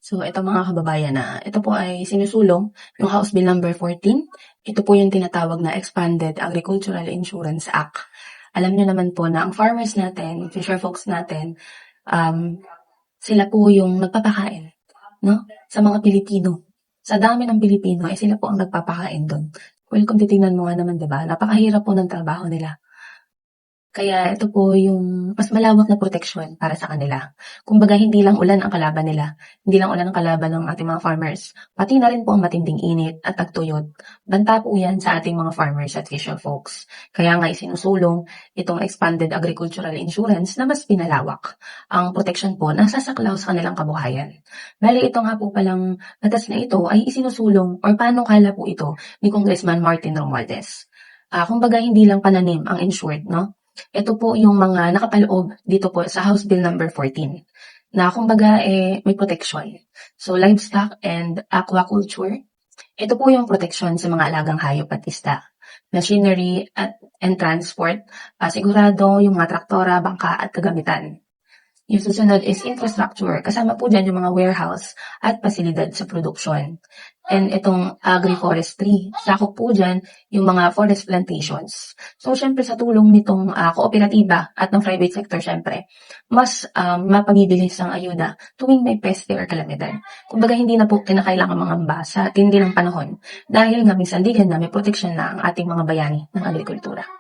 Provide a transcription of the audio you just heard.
So, ito mga kababayan ito po ay sinusulong yung House Bill number 14. Ito po yung tinatawag na Expanded Agricultural Insurance Act. Alam niyo naman po na ang farmers natin, fisher folks natin, um, sila po yung nagpapakain, no? Sa mga Pilipino. Sa dami ng Pilipino, sila po ang nagpapakain doon. Well, kung titingnan mo nga naman, di ba? Napakahirap po ng trabaho nila. Kaya ito po yung mas malawak na proteksyon para sa kanila. Kumbaga, hindi lang ulan ang kalaban nila. Hindi lang ulan ang kalaban ng ating mga farmers. Pati na rin po ang matinding init at tagtuyot. Banta po yan sa ating mga farmers at fisher folks. Kaya nga isinusulong itong Expanded Agricultural Insurance na mas pinalawak. Ang proteksyon po nasasaklaw sa kanilang kabuhayan. Bali, ito nga po palang batas na ito ay isinusulong or panukala po ito ni Congressman Martin Romualdez. Kumbaga, hindi lang pananim ang insured, no? Ito po yung mga nakapaloob dito po sa House Bill number 14 na kumbaga may protection. So, livestock and aquaculture. Ito po yung protection sa mga alagang hayop at isda. Machinery and transport. Sigurado yung mga traktora, bangka at kagamitan. Yung susunod is infrastructure. Kasama po dyan yung mga warehouse at pasilidad sa produksyon. And itong agri-forestry. Sakop po dyan yung mga forest plantations. So, syempre sa tulong nitong kooperatiba at ng private sector, syempre, mas mapabibilis ang ayuda tuwing may peste or kalamidad. Kumbaga, hindi na po kinakailangan mangamba sa tindi ng panahon dahil nga minsan di na may proteksyon na ang ating mga bayani ng agrikultura.